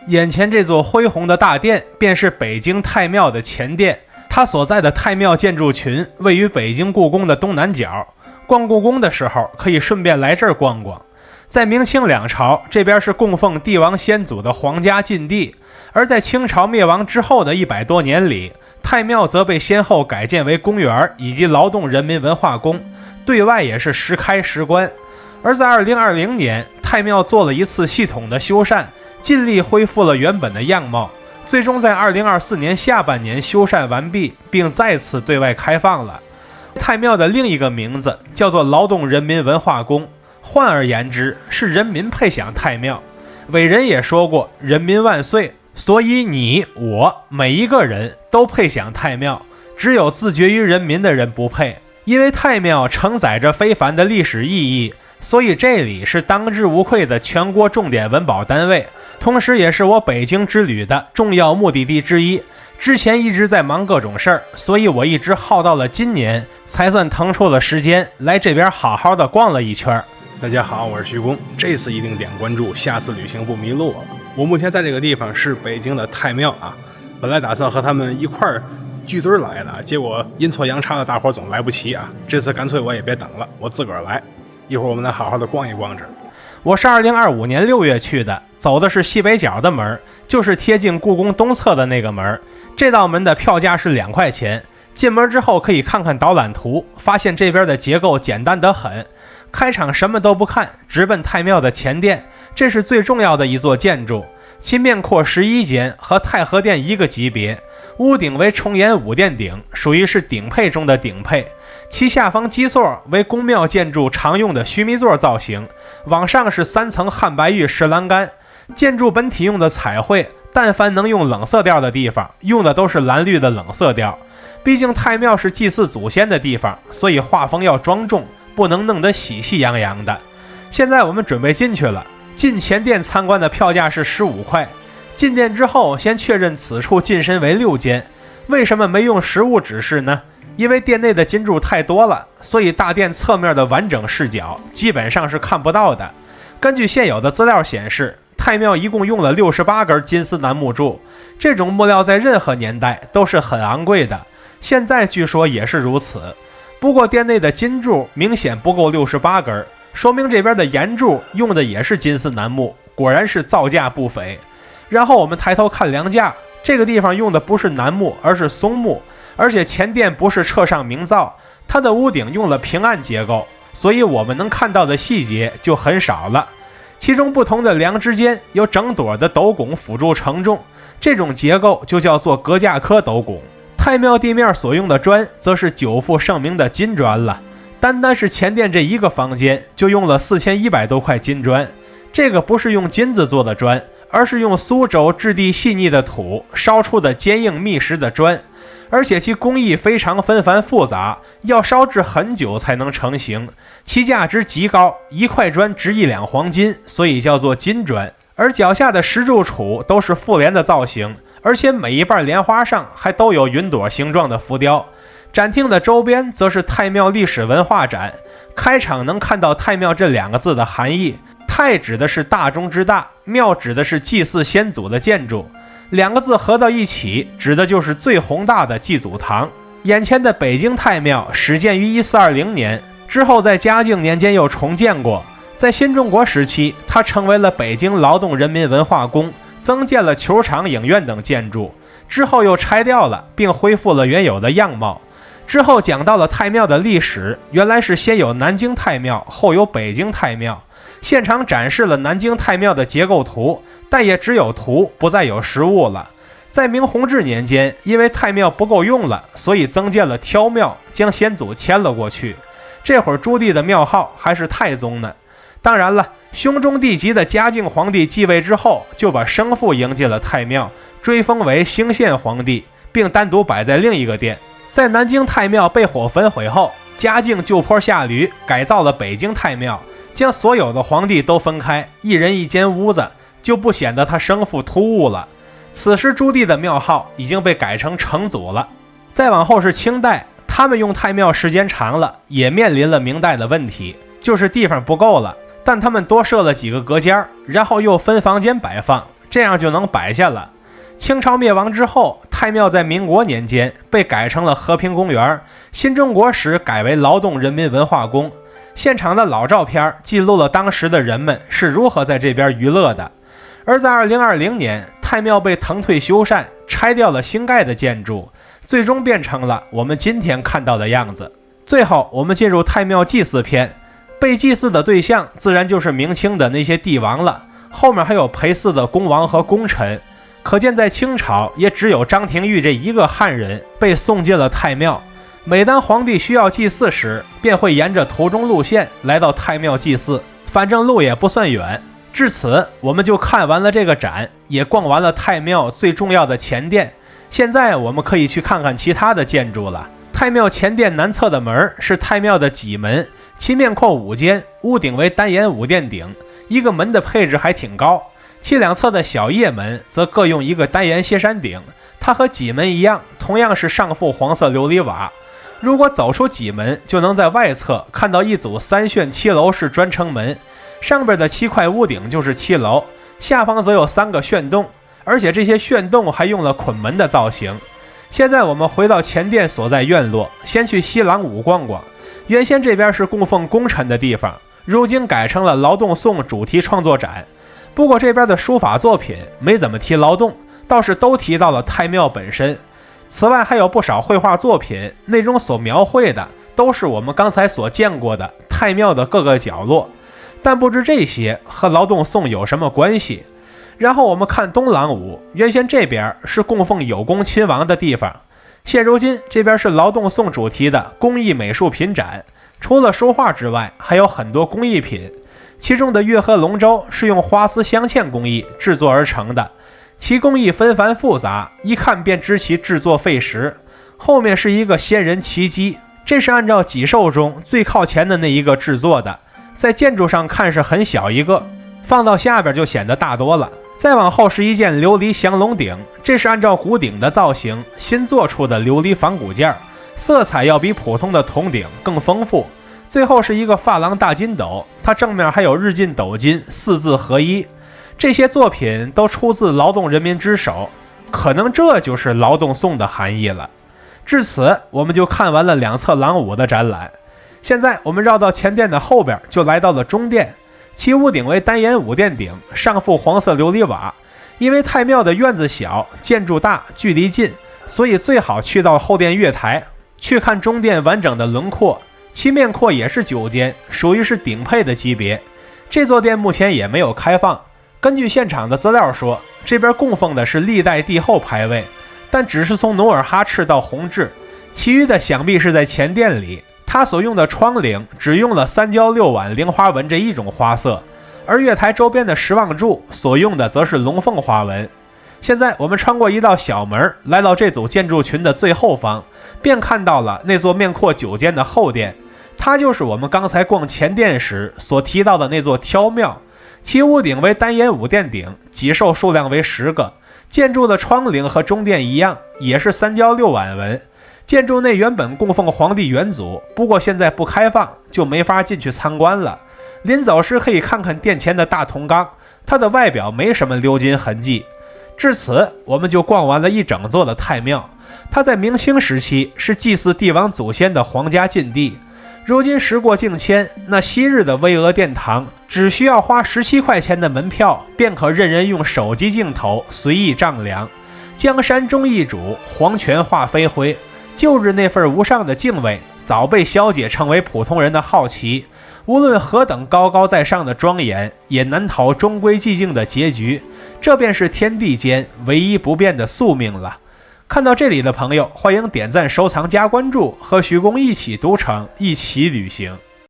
眼前这座恢宏的大殿便是北京太庙的前殿，它所在的太庙建筑群位于北京故宫的东南角。逛故宫的时候可以顺便来这儿逛逛。在明清两朝，这边是供奉帝王先祖的皇家禁地，而在清朝灭亡之后的100多年里，太庙则被先后改建为公园以及劳动人民文化宫，对外也是时开时关。而在2020年，太庙做了一次系统的修缮，尽力恢复了原本的样貌，最终在2024年下半年修缮完毕，并再次对外开放了。太庙的另一个名字叫做劳动人民文化宫，换而言之是人民配享太庙。伟人也说过人民万岁，所以你我每一个人都配享太庙，只有自绝于人民的人不配。因为太庙承载着非凡的历史意义，所以这里是当之无愧的全国重点文保单位，同时也是我北京之旅的重要目的地之一。之前一直在忙各种事儿，所以我一直耗到了今年才算腾出了时间来这边好好的逛了一圈。大家好，我是徐工，这次一定点关注，下次旅行不迷路。我目前在这个地方是北京的太庙啊，本来打算和他们一块儿聚堆来的，结果阴错阳差的大伙总来不齐啊，这次干脆我也别等了，我自个儿来。一会儿我们来好好的逛一逛这儿。我是2025年6月去的，走的是西北角的门，就是贴近故宫东侧的那个门。这道门的票价是2块钱，进门之后可以看看导览图，发现这边的结构简单得很。开场什么都不看，直奔太庙的前殿，这是最重要的一座建筑，其面阔11间，和太和殿一个级别，屋顶为重檐5殿顶，属于是顶配中的顶配。其下方基座为宫庙建筑常用的须弥座造型，往上是3层汉白玉石栏杆。建筑本体用的彩绘，但凡能用冷色调的地方，用的都是蓝绿的冷色调。毕竟太庙是祭祀祖先的地方，所以画风要庄重，不能弄得喜气洋洋的。现在我们准备进去了，进前殿参观的票价是15块。进殿之后，先确认此处进深为6间。为什么没用实物指示呢？因为殿内的金柱太多了，所以大殿侧面的完整视角基本上是看不到的。根据现有的资料显示，太庙一共用了68根金丝楠木柱，这种木料在任何年代都是很昂贵的，现在据说也是如此。不过殿内的金柱明显不够68根，说明这边的檐柱用的也是金丝楠木，果然是造价不菲。然后我们抬头看梁架，这个地方用的不是楠木，而是松木，而且前殿不是撤上明造，它的屋顶用了平案结构，所以我们能看到的细节就很少了。其中不同的梁之间有整垛的斗拱辅助承重，这种结构就叫做格架科斗拱。太庙地面所用的砖则是久负盛名的金砖了，单单是前殿这一个房间就用了4100多块金砖。这个不是用金子做的砖，而是用苏州质地细腻的土烧出的坚硬密实的砖，而且其工艺非常纷繁复杂，要烧制很久才能成型，其价值极高，一块砖值1两黄金，所以叫做金砖。而脚下的石柱础都是复联的造型，而且每一瓣莲花上还都有云朵形状的浮雕。展厅的周边则是太庙历史文化展，开场能看到太庙这2个字的含义，太指的是大中之大，庙指的是祭祀先祖的建筑，2个字合到一起指的就是最宏大的祭祖堂。眼前的北京太庙始建于1420年，之后在嘉靖年间又重建过。在新中国时期，它成为了北京劳动人民文化宫，增建了球场、影院等建筑，之后又拆掉了，并恢复了原有的样貌。之后讲到了太庙的历史，原来是先有南京太庙，后有北京太庙。现场展示了南京太庙的结构图，但也只有图，不再有实物了。在明弘治年间，因为太庙不够用了，所以增建了挑庙，将先祖迁了过去。这会儿朱棣的庙号还是太宗呢。当然了，兄终弟及的嘉靖皇帝继位之后，就把生父迎进了太庙，追封为兴献皇帝，并单独摆在另一个殿。在南京太庙被火焚毁后，嘉靖就坡下驴，改造了北京太庙，将所有的皇帝都分开，一人一间屋子，就不显得他生父突兀了。此时朱棣的庙号已经被改成成祖了。再往后是清代，他们用太庙时间长了，也面临了明代的问题，就是地方不够了，但他们多设了几个隔间，然后又分房间摆放，这样就能摆下了。清朝灭亡之后，太庙在民国年间被改成了和平公园，新中国时改为劳动人民文化宫。现场的老照片记录了当时的人们是如何在这边娱乐的。而在2020年，太庙被腾退修缮，拆掉了新盖的建筑，最终变成了我们今天看到的样子。最后我们进入太庙祭祀篇，被祭祀的对象自然就是明清的那些帝王了，后面还有陪祀的公王和功臣。可见在清朝也只有张廷玉这一个汉人被送进了太庙。每当皇帝需要祭祀时，便会沿着途中路线来到太庙祭祀，反正路也不算远。至此我们就看完了这个展，也逛完了太庙最重要的前殿。现在我们可以去看看其他的建筑了。太庙前殿南侧的门是太庙的脊门，其面阔5间，屋顶为单檐5殿顶，一个门的配置还挺高。其两侧的小掖门则各用一个单檐歇山顶，它和脊门一样，同样是上覆黄色琉璃瓦。如果走出脊门，就能在外侧看到一组3旋7楼式砖城门，上边的7块屋顶就是7楼，下方则有3个旋洞，而且这些旋洞还用了捆门的造型。现在我们回到前殿所在院落，先去西廊5逛逛。原先这边是供奉功臣的地方，如今改成了劳动颂主题创作展。不过这边的书法作品没怎么提劳动，倒是都提到了太庙本身。此外还有不少绘画作品，内容所描绘的都是我们刚才所见过的太庙的各个角落，但不知这些和劳动颂有什么关系。然后我们看东廊5，原先这边是供奉有功亲王的地方，现如今这边是劳动颂主题的工艺美术品展，除了书画之外还有很多工艺品，其中的月河龙舟是用花丝镶嵌工艺制作而成的，其工艺纷繁复杂，一看便知其制作费时。后面是一个仙人奇迹，这是按照脊兽中最靠前的那一个制作的，在建筑上看是很小一个，放到下边就显得大多了。再往后是一件琉璃降龙鼎，这是按照古鼎的造型新做出的琉璃仿古件，色彩要比普通的铜鼎更丰富。最后是一个珐琅大金斗，它正面还有日进斗金4字合一。这些作品都出自劳动人民之手，可能这就是劳动颂的含义了。至此我们就看完了两侧廊5的展览。现在我们绕到前殿的后边，就来到了中殿，其屋顶为单檐5殿顶，上覆黄色琉璃瓦。因为太庙的院子小，建筑大，距离近，所以最好去到后殿月台去看中殿完整的轮廓。其面阔也是9间，属于是顶配的级别。这座殿目前也没有开放。根据现场的资料说，这边供奉的是历代帝后牌位，但只是从努尔哈赤到弘治，其余的想必是在前殿里。他所用的窗棂只用了3焦6碗菱花纹这一种花色，而月台周边的石望柱所用的则是龙凤花纹。现在我们穿过一道小门，来到这组建筑群的最后方，便看到了那座面阔9间的后殿，它就是我们刚才逛前殿时所提到的那座挑庙。其屋顶为单檐5殿顶，脊兽数量为10个。建筑的窗棂和中殿一样，也是3焦6碗纹。建筑内原本供奉皇帝元祖，不过现在不开放，就没法进去参观了。临走时可以看看殿前的大铜缸，它的外表没什么鎏金痕迹。至此我们就逛完了一整座的太庙。它在明清时期是祭祀帝王祖先的皇家禁地，如今时过境迁，那昔日的巍峨殿堂只需要花17块钱的门票，便可任人用手机镜头随意丈量。江山终易主，黄泉化飞灰。旧日那份无上的敬畏，早被消解成为普通人的好奇。无论何等高高在上的庄严，也难逃终归寂静的结局。这便是天地间唯一不变的宿命了。看到这里的朋友，欢迎点赞、收藏、加关注，和徐工一起读城，一起旅行。